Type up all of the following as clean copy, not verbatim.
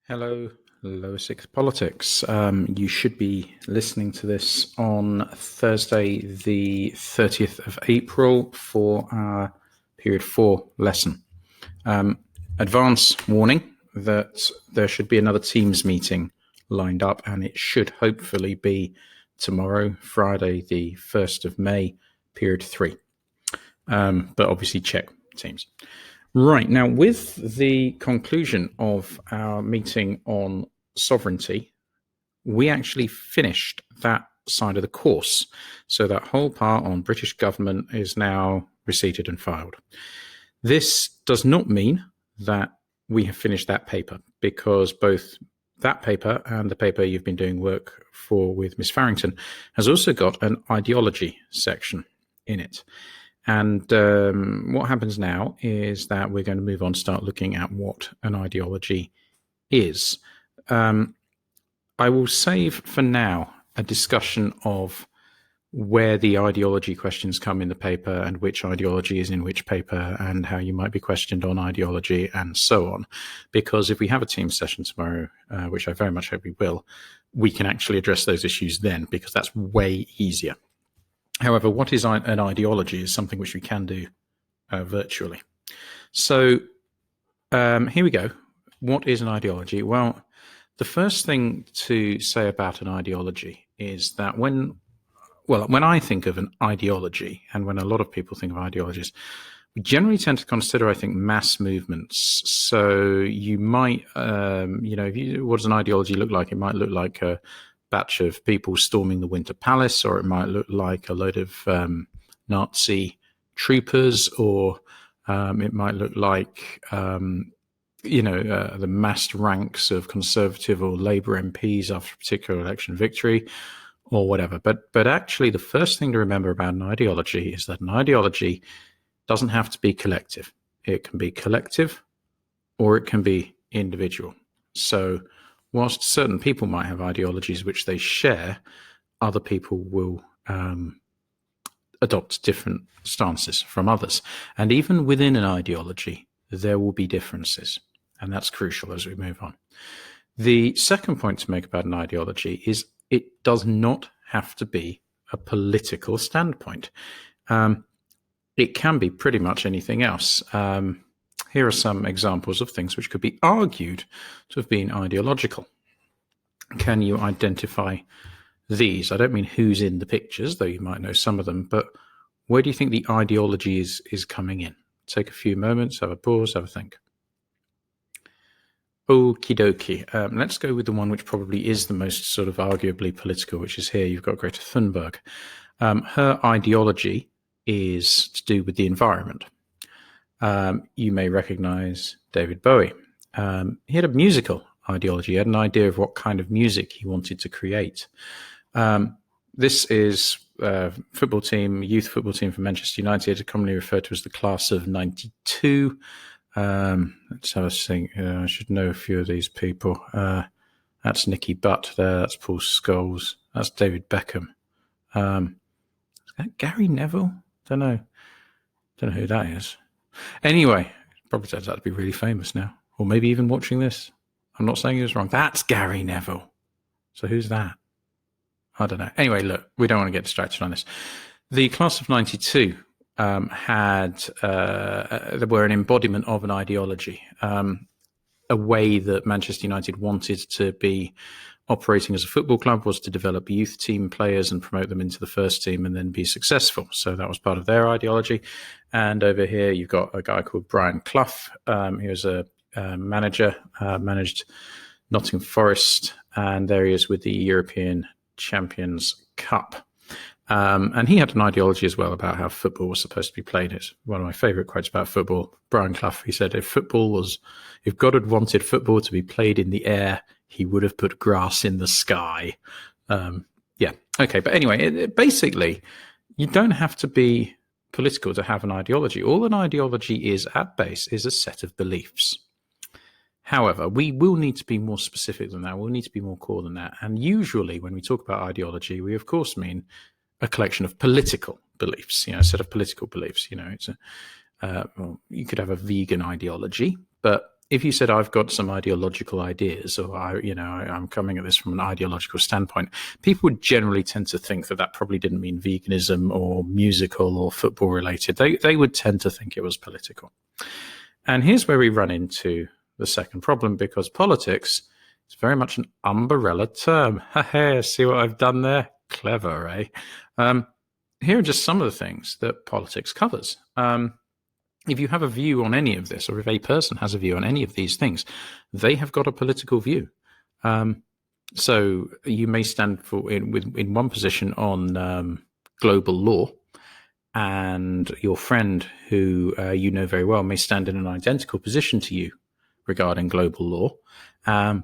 Hello, Lower Six Politics. You should be listening to this on Thursday, the 30th of April for our Period 4 lesson. Advance warning that there should be another Teams meeting lined up, and it should hopefully be tomorrow, Friday, the 1st of May, Period 3. But obviously check Teams. Right, now with the conclusion of our meeting on sovereignty, we actually finished that side of the course. So that whole part on British government is now receipted and filed. This does not mean that we have finished that paper, because both that paper and the paper you've been doing work for with Miss Farrington has also got an ideology section in it. And what happens now is that we're going to move on to start looking at what an ideology is. I will save for now a discussion of where the ideology questions come in the paper and which ideology is in which paper and how you might be questioned on ideology and so on. Because if we have a team session tomorrow, which I very much hope we will, we can actually address those issues then, because that's way easier. However, what is an ideology is something which we can do virtually. So here we go. What is an ideology? Well, the first thing to say about an ideology is that when I think of an ideology, and when a lot of people think of ideologies, we generally tend to consider, I think, mass movements. So you might, what does an ideology look like? It might look like a batch of people storming the Winter Palace, or it might look like a load of Nazi troopers, or it might look like the massed ranks of Conservative or Labour MPs after a particular election victory, or whatever. But actually, the first thing to remember about an ideology is that an ideology doesn't have to be collective. It can be collective, or it can be individual. So whilst certain people might have ideologies which they share, other people will adopt different stances from others. And even within an ideology, there will be differences. And that's crucial as we move on. The second point to make about an ideology is it does not have to be a political standpoint. It can be pretty much anything else. Here are some examples of things which could be argued to have been ideological. Can you identify these? I don't mean who's in the pictures, though you might know some of them, but where do you think the ideology is coming in? Take a few moments, have a pause, have a think. Okie dokie. Let's go with the one which probably is the most sort of arguably political, which is here. You've got Greta Thunberg. Her ideology is to do with the environment. You may recognize David Bowie. He had a musical ideology. He had an idea of what kind of music he wanted to create. This is a football team, youth football team from Manchester United, commonly referred to as the class of 92. Let's have a think. I should know a few of these people. That's Nicky Butt there. That's Paul Scholes. That's David Beckham. Is that Gary Neville? Don't know who that is. Anyway, probably turns out to be really famous now, or maybe even watching this. I'm not saying he was wrong. That's Gary Neville. So who's that? I don't know. Anyway, look, we don't want to get distracted on this. The class of 92 they were an embodiment of an ideology, a way that Manchester United wanted to be operating as a football club was to develop youth team players and promote them into the first team and then be successful. So that was part of their ideology. And over here, you've got a guy called Brian Clough. He was a manager, managed Nottingham Forest, and there he is with the European Champions Cup. And he had an ideology as well about how football was supposed to be played. It's one of my favourite quotes about football. Brian Clough, he said, if God had wanted football to be played in the air, he would have put grass in the sky. Okay. But anyway, basically, you don't have to be political to have an ideology. All an ideology is at base is a set of beliefs. However, we will need to be more specific than that. We'll need to be more core than that. And usually when we talk about ideology, we of course mean a collection of political beliefs, a set of political beliefs. It's you could have a vegan ideology, but if you said I've got some ideological ideas, or I'm coming at this from an ideological standpoint, people would generally tend to think that probably didn't mean veganism or musical or football related. They would tend to think it was political. And here's where we run into the second problem, because politics is very much an umbrella term. See what I've done there? Clever, eh? Here are just some of the things that politics covers. If you have a view on any of this, or if a person has a view on any of these things, they have got a political view. So you may stand in one position on global law, and your friend who you know very well may stand in an identical position to you regarding global law.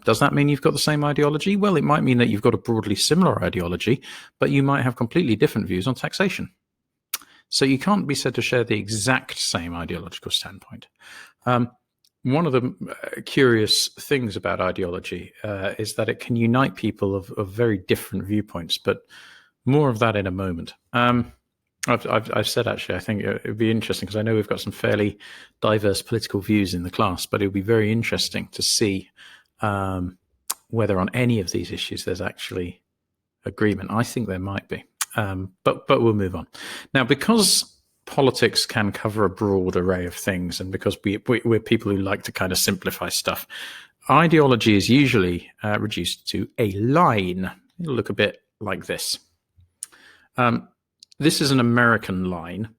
Does that mean you've got the same ideology? Well, it might mean that you've got a broadly similar ideology, but you might have completely different views on taxation. So you can't be said to share the exact same ideological standpoint. One of the curious things about ideology is that it can unite people of very different viewpoints, but more of that in a moment. I've said, actually, I think it would be interesting, because I know we've got some fairly diverse political views in the class, but it would be very interesting to see whether on any of these issues there's actually agreement. I think there might be. But we'll move on. Now, because politics can cover a broad array of things, and because we're people who like to kind of simplify stuff, ideology is usually reduced to a line. It'll look a bit like this. This is an American line,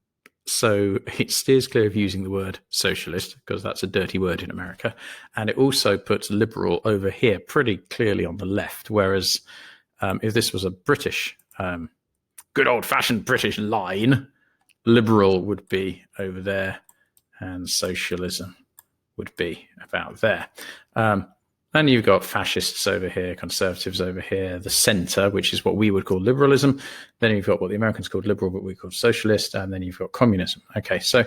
so it steers clear of using the word socialist, because that's a dirty word in America. And it also puts liberal over here pretty clearly on the left, whereas if this was a British good old-fashioned British line, liberal would be over there, and socialism would be about there. And you've got fascists over here, conservatives over here, the centre, which is what we would call liberalism. Then you've got what the Americans called liberal, but we call socialist, and then you've got communism. Okay, so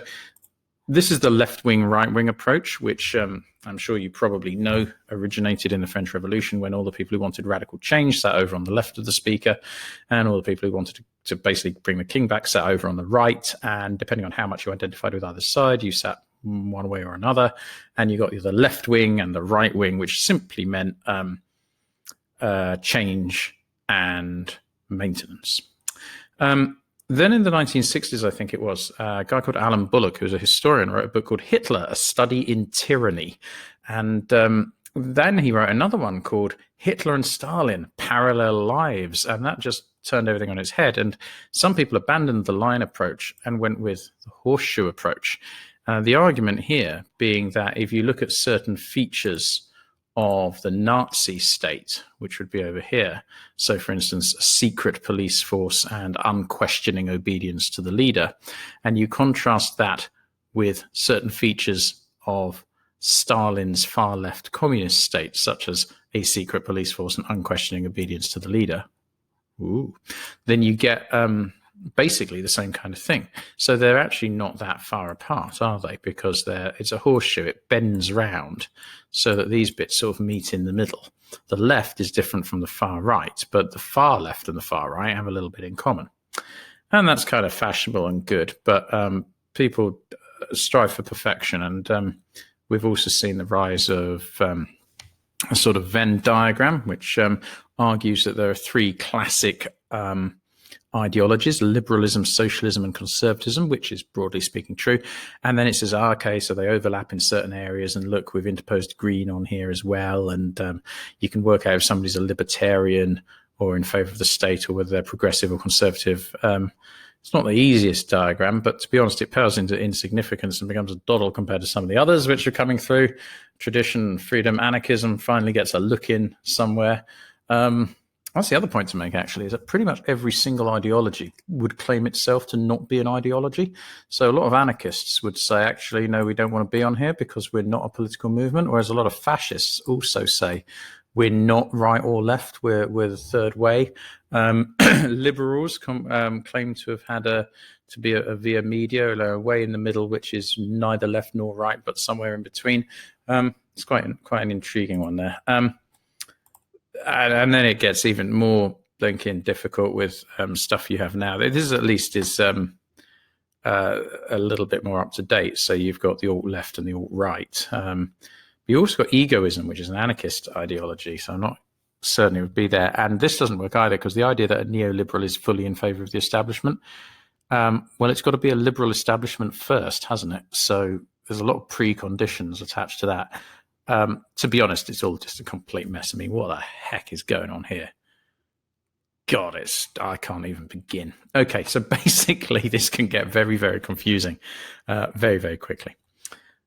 this is the left-wing, right-wing approach, which I'm sure you probably know originated in the French Revolution, when all the people who wanted radical change sat over on the left of the speaker, and all the people who wanted to basically bring the king back sat over on the right. And depending on how much you identified with either side, you sat one way or another. And you got the left wing and the right wing, which simply meant change and maintenance. Then in the 1960s, I think it was, a guy called Alan Bullock, who was a historian, wrote a book called Hitler, A Study in Tyranny. And then he wrote another one called Hitler and Stalin, Parallel Lives. And that just turned everything on its head. And some people abandoned the line approach and went with the horseshoe approach. The argument here being that if you look at certain features of the Nazi state, which would be over here. So, for instance, a secret police force and unquestioning obedience to the leader. And you contrast that with certain features of Stalin's far-left communist state, such as a secret police force and unquestioning obedience to the leader. Ooh. Then you get basically the same kind of thing. So they're actually not that far apart, are they? Because it's a horseshoe. It bends round so that these bits sort of meet in the middle. The left is different from the far right, but the far left and the far right have a little bit in common. And that's kind of fashionable and good, but people strive for perfection. And we've also seen the rise of a sort of Venn diagram, which argues that there are three classic ideologies: liberalism, socialism, and conservatism, which is broadly speaking true. And then it says, okay, so they overlap in certain areas, and look, we've interposed green on here as well. And you can work out if somebody's a libertarian or in favor of the state, or whether they're progressive or conservative. It's not the easiest diagram, but to be honest, it pales into insignificance and becomes a doddle compared to some of the others which are coming through. Tradition, freedom, anarchism finally gets a look in somewhere. That's the other point to make, actually, is that pretty much every single ideology would claim itself to not be an ideology. So a lot of anarchists would say, actually, no, we don't want to be on here because we're not a political movement, whereas a lot of fascists also say we're not right or left, we're the third way. Liberals claim to have had to be a via media, a way in the middle, which is neither left nor right, but somewhere in between. It's quite an intriguing one there. And then it gets even more blinking difficult with stuff you have now. This at least is a little bit more up to date. So you've got the alt left and the alt right. You also got egoism, which is an anarchist ideology. So I'm not certain it would be there. And this doesn't work either, because the idea that a neoliberal is fully in favor of the establishment, well, it's got to be a liberal establishment first, hasn't it? So there's a lot of preconditions attached to that. To be honest, it's all just a complete mess. I mean, what the heck is going on here? God, I can't even begin. Okay, so basically this can get very, very confusing very, very quickly.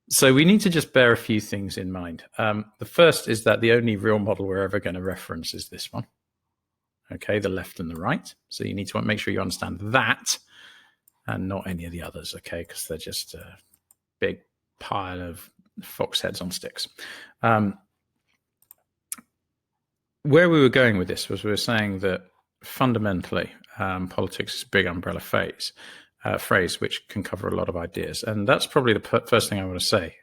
So we need to just bear a few things in mind. The first is that the only real model we're ever going to reference is this one. Okay, the left and the right. So you need to make sure you understand that and not any of the others, okay, because they're just a big pile of fox heads on sticks. Where we were going with this was we were saying that fundamentally politics is a big umbrella phrase which can cover a lot of ideas. And that's probably the first thing I want to say.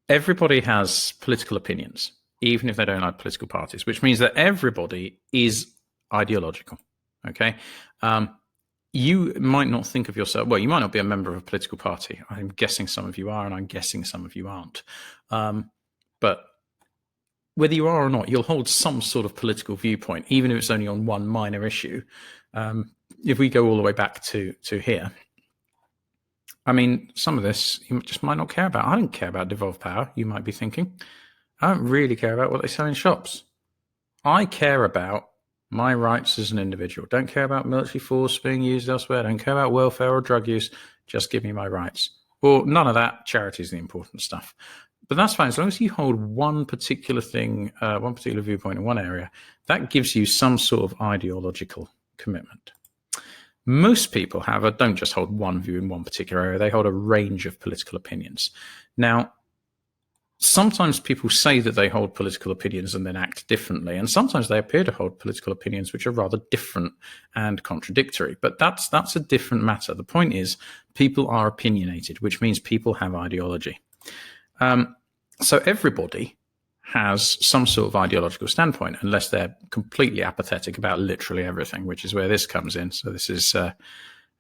Everybody has political opinions, even if they don't like political parties, which means that everybody is ideological, okay? You might not think of yourself, well, you might not be a member of a political party. I'm guessing some of you are, and I'm guessing some of you aren't. But whether you are or not, you'll hold some sort of political viewpoint, even if it's only on one minor issue. If we go all the way back to here, I mean, some of this you just might not care about. I don't care about devolved power, you might be thinking. I don't really care about what they sell in shops. I care about my rights as an individual. Don't care about military force being used elsewhere. Don't care about welfare or drug use. Just give me my rights. Well, none of that. Charity is the important stuff. But that's fine. As long as you hold one particular thing, one particular viewpoint in one area, that gives you some sort of ideological commitment. Most people, however, don't just hold one view in one particular area. They hold a range of political opinions. Now, sometimes people say that they hold political opinions and then act differently. And sometimes they appear to hold political opinions which are rather different and contradictory. But that's a different matter. The point is, people are opinionated, which means people have ideology. So everybody has some sort of ideological standpoint, unless they're completely apathetic about literally everything, which is where this comes in. So this is an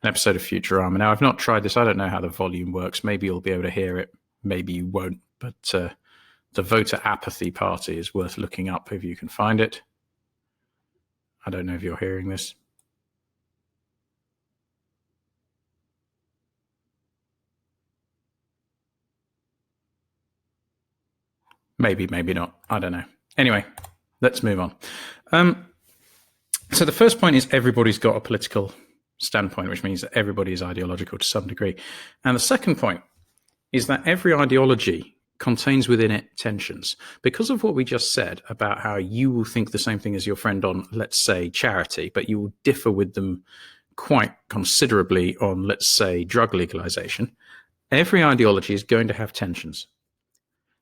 episode of Futurama. Now, I've not tried this. I don't know how the volume works. Maybe you'll be able to hear it. Maybe you won't. But the voter apathy party is worth looking up if you can find it. I don't know if you're hearing this. Maybe, maybe not. I don't know. Anyway, let's move on. So the first point is everybody's got a political standpoint, which means that everybody is ideological to some degree. And the second point is that every ideology contains within it tensions. Because of what we just said about how you will think the same thing as your friend on, let's say, charity, but you will differ with them quite considerably on, let's say, drug legalization, every ideology is going to have tensions.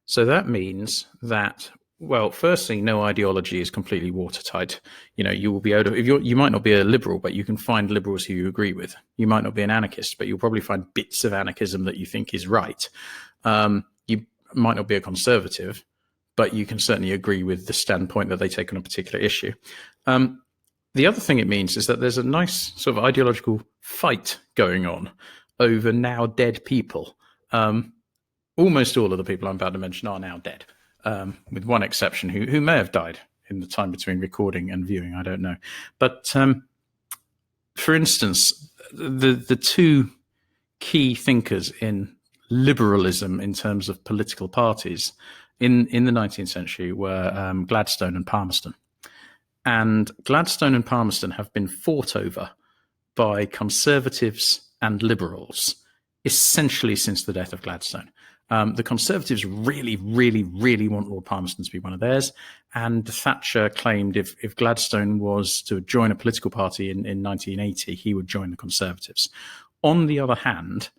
So that means that, well, firstly, no ideology is completely watertight. You know, you will be able to, you might not be a liberal, but you can find liberals who you agree with. You might not be an anarchist, but you'll probably find bits of anarchism that you think is right. You might not be a conservative, but you can certainly agree with the standpoint that they take on a particular issue. The other thing it means is that there's a nice sort of ideological fight going on over now dead people. Almost all of the people I'm about to mention are now dead, with one exception who may have died in the time between recording and viewing. I don't know. But for instance, the two key thinkers in liberalism in terms of political parties in the 19th century were Gladstone and Palmerston. And Gladstone and Palmerston have been fought over by conservatives and liberals essentially since the death of Gladstone. The Conservatives really, really, really want Lord Palmerston to be one of theirs. And Thatcher claimed if Gladstone was to join a political party in 1980, he would join the Conservatives. On the other hand,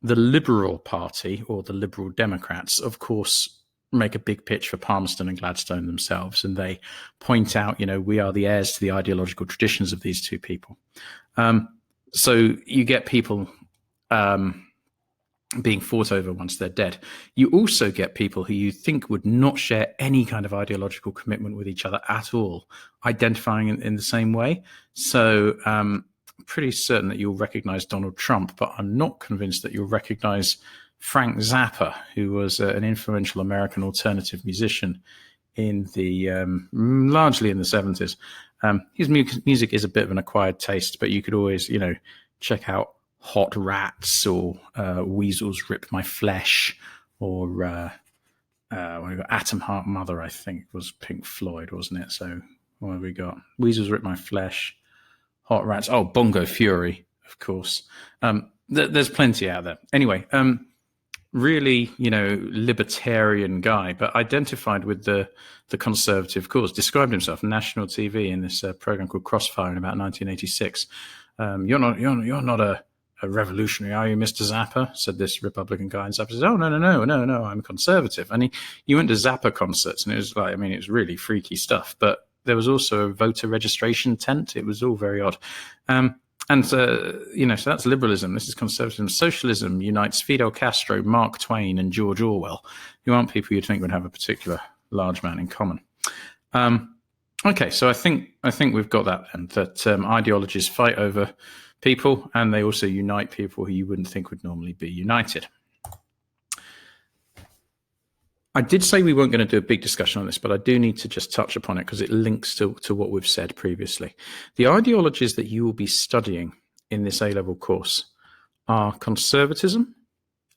the Liberal Party, or the Liberal Democrats, of course, make a big pitch for Palmerston and Gladstone themselves. And they point out, you know, we are the heirs to the ideological traditions of these two people. So you get people being fought over once they're dead. You also get people who you think would not share any kind of ideological commitment with each other at all, identifying in the same way. So I'm pretty certain that you'll recognize Donald Trump, but I'm not convinced that you'll recognize Frank Zappa, who was an influential American alternative musician in the largely in the 70s. His music is a bit of an acquired taste, but you could always, check out Hot Rats or Weasels Rip My Flesh, or we got Atom Heart Mother, I think was Pink Floyd, wasn't it? So what have we got? Weasels Rip My Flesh, Hot Rats. Oh, Bongo Fury, of course. There's plenty out there. Anyway, really, libertarian guy, but identified with the conservative cause. Described himself on national TV in this program called Crossfire in about 1986. You're not a revolutionary, are you, Mr. Zappa? Said this Republican guy. And Zappa says, "Oh, no, I'm conservative." And you went to Zappa concerts, and it was like, it was really freaky stuff. But there was also a voter registration tent. It was all very odd. So that's liberalism. This is conservatism. Socialism unites Fidel Castro, Mark Twain, and George Orwell, who aren't people you'd think would have a particular large man in common. Okay, so I think we've got that then, that ideologies fight over people, and they also unite people who you wouldn't think would normally be united. I did say we weren't going to do a big discussion on this, but I do need to just touch upon it because it links to what we've said previously. The ideologies that you will be studying in this A-level course are conservatism,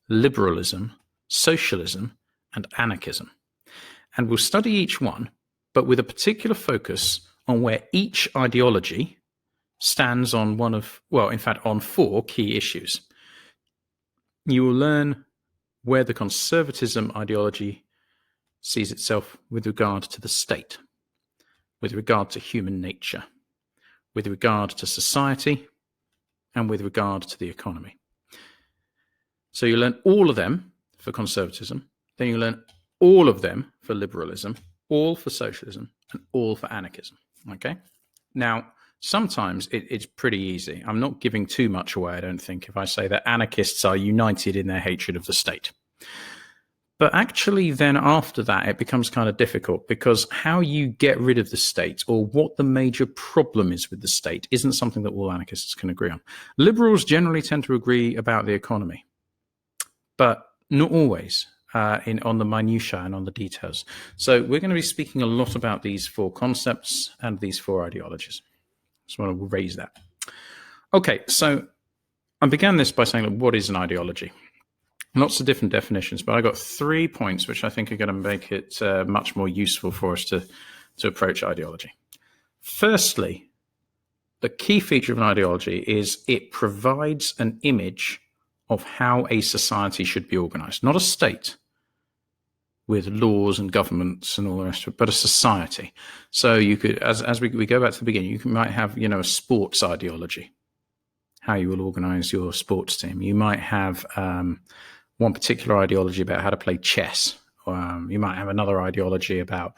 liberalism, socialism, and anarchism. And we'll study each one, but with a particular focus on where each ideology stands on on 4 key issues. You will learn where the conservatism ideology sees itself with regard to the state, with regard to human nature, with regard to society, and with regard to the economy. So you learn all of them for conservatism, then you learn all of them for liberalism, all for socialism, and all for anarchism. Okay? Now, sometimes it's pretty easy. I'm not giving too much away, I don't think, if I say that anarchists are united in their hatred of the state. But actually, then after that, it becomes kind of difficult, because how you get rid of the state, or what the major problem is with the state, isn't something that all anarchists can agree on. Liberals generally tend to agree about the economy, but not always on the minutiae and on the details. So we're going to be speaking a lot about these 4 concepts and these 4 ideologies. Just want to raise that. Okay, so I began this by saying, what is an ideology? Lots of different definitions, but I got 3 points which I think are going to make it much more useful for us to approach ideology. Firstly, the key feature of an ideology is it provides an image of how a society should be organized, not a state with laws and governments and all the rest of it, but a society. So you could, as we go back to the beginning, you might have, a sports ideology, how you will organize your sports team. You might have one particular ideology about how to play chess. You might have another ideology about,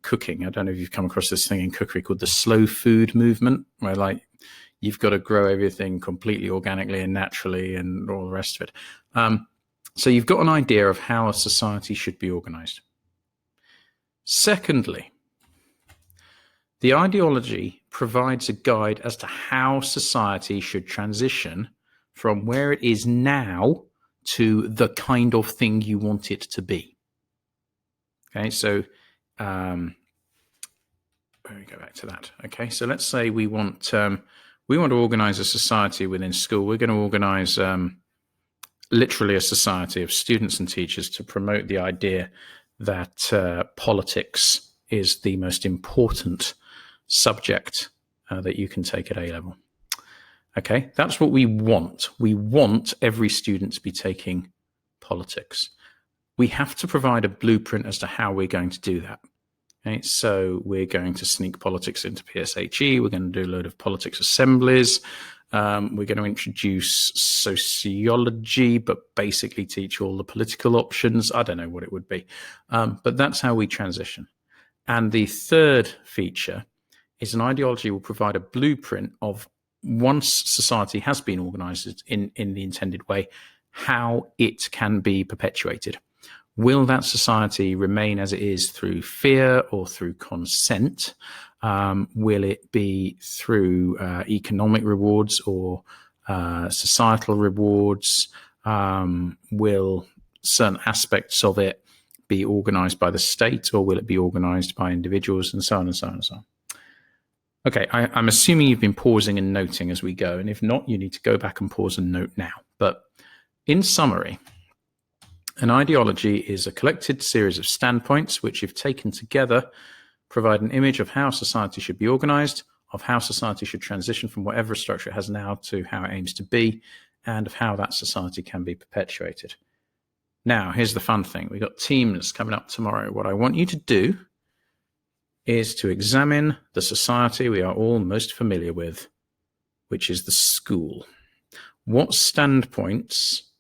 cooking. I don't know if you've come across this thing in cookery called the slow food movement, where you've got to grow everything completely organically and naturally and all the rest of it. So you've got an idea of how a society should be organized. Secondly, the ideology provides a guide as to how society should transition from where it is now to the kind of thing you want it to be. Okay, so let me go back to that. Okay, so let's say we want to organize a society within school. We're going to organize literally a society of students and teachers to promote the idea that politics is the most important subject that you can take at A-level. Okay, that's what we want. We want every student to be taking politics. We have to provide a blueprint as to how we're going to do that. Okay, so we're going to sneak politics into PSHE. We're going to do a load of politics assemblies. We're going to introduce sociology, but basically teach all the political options. I don't know what it would be, but that's how we transition. And the third feature is an ideology will provide a blueprint of, once society has been organized in the intended way, how it can be perpetuated. Will that society remain as it is through fear or through consent? Will it be through economic rewards or societal rewards? Will certain aspects of it be organized by the state, or will it be organized by individuals, and so on and so on and so on. Okay, I'm assuming you've been pausing and noting as we go, and if not, you need to go back and pause and note now. But in summary, an ideology is a collected series of standpoints which, if taken together, provide an image of how society should be organized, of how society should transition from whatever structure it has now to how it aims to be, and of how that society can be perpetuated. Now, here's the fun thing. We've got teams coming up tomorrow. What I want you to do is to examine the society we are all most familiar with, which is the school. What standpoints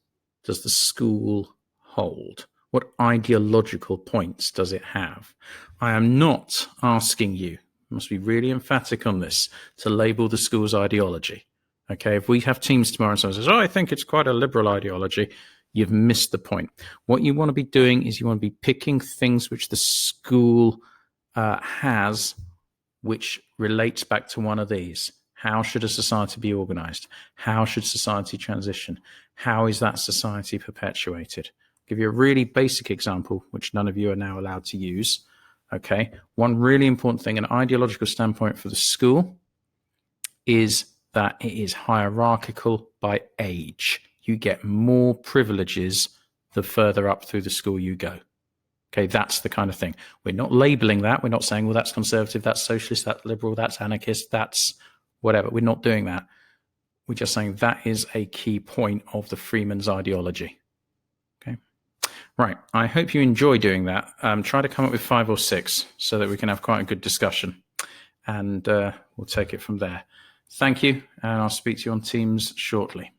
does the school hold? What ideological points does it have? I am not asking you, I must be really emphatic on this, to label the school's ideology. Okay, if we have teams tomorrow and someone says, I think it's quite a liberal ideology, you've missed the point. What you want to be doing is you want to be picking things which the school has, which relates back to one of these. How should a society be organized? How should society transition? How is that society perpetuated? I'll give you a really basic example, which none of you are now allowed to use. Okay, one really important thing, an ideological standpoint for the school is that it is hierarchical by age. You get more privileges the further up through the school you go. Okay, that's the kind of thing. We're not labeling that. We're not saying, well, that's conservative, that's socialist, that's liberal, that's anarchist, that's whatever. We're not doing that. We're just saying that is a key point of the Freeman's ideology. Okay, right. I hope you enjoy doing that. Try to come up with 5 or 6 so that we can have quite a good discussion, and we'll take it from there. Thank you, and I'll speak to you on Teams shortly.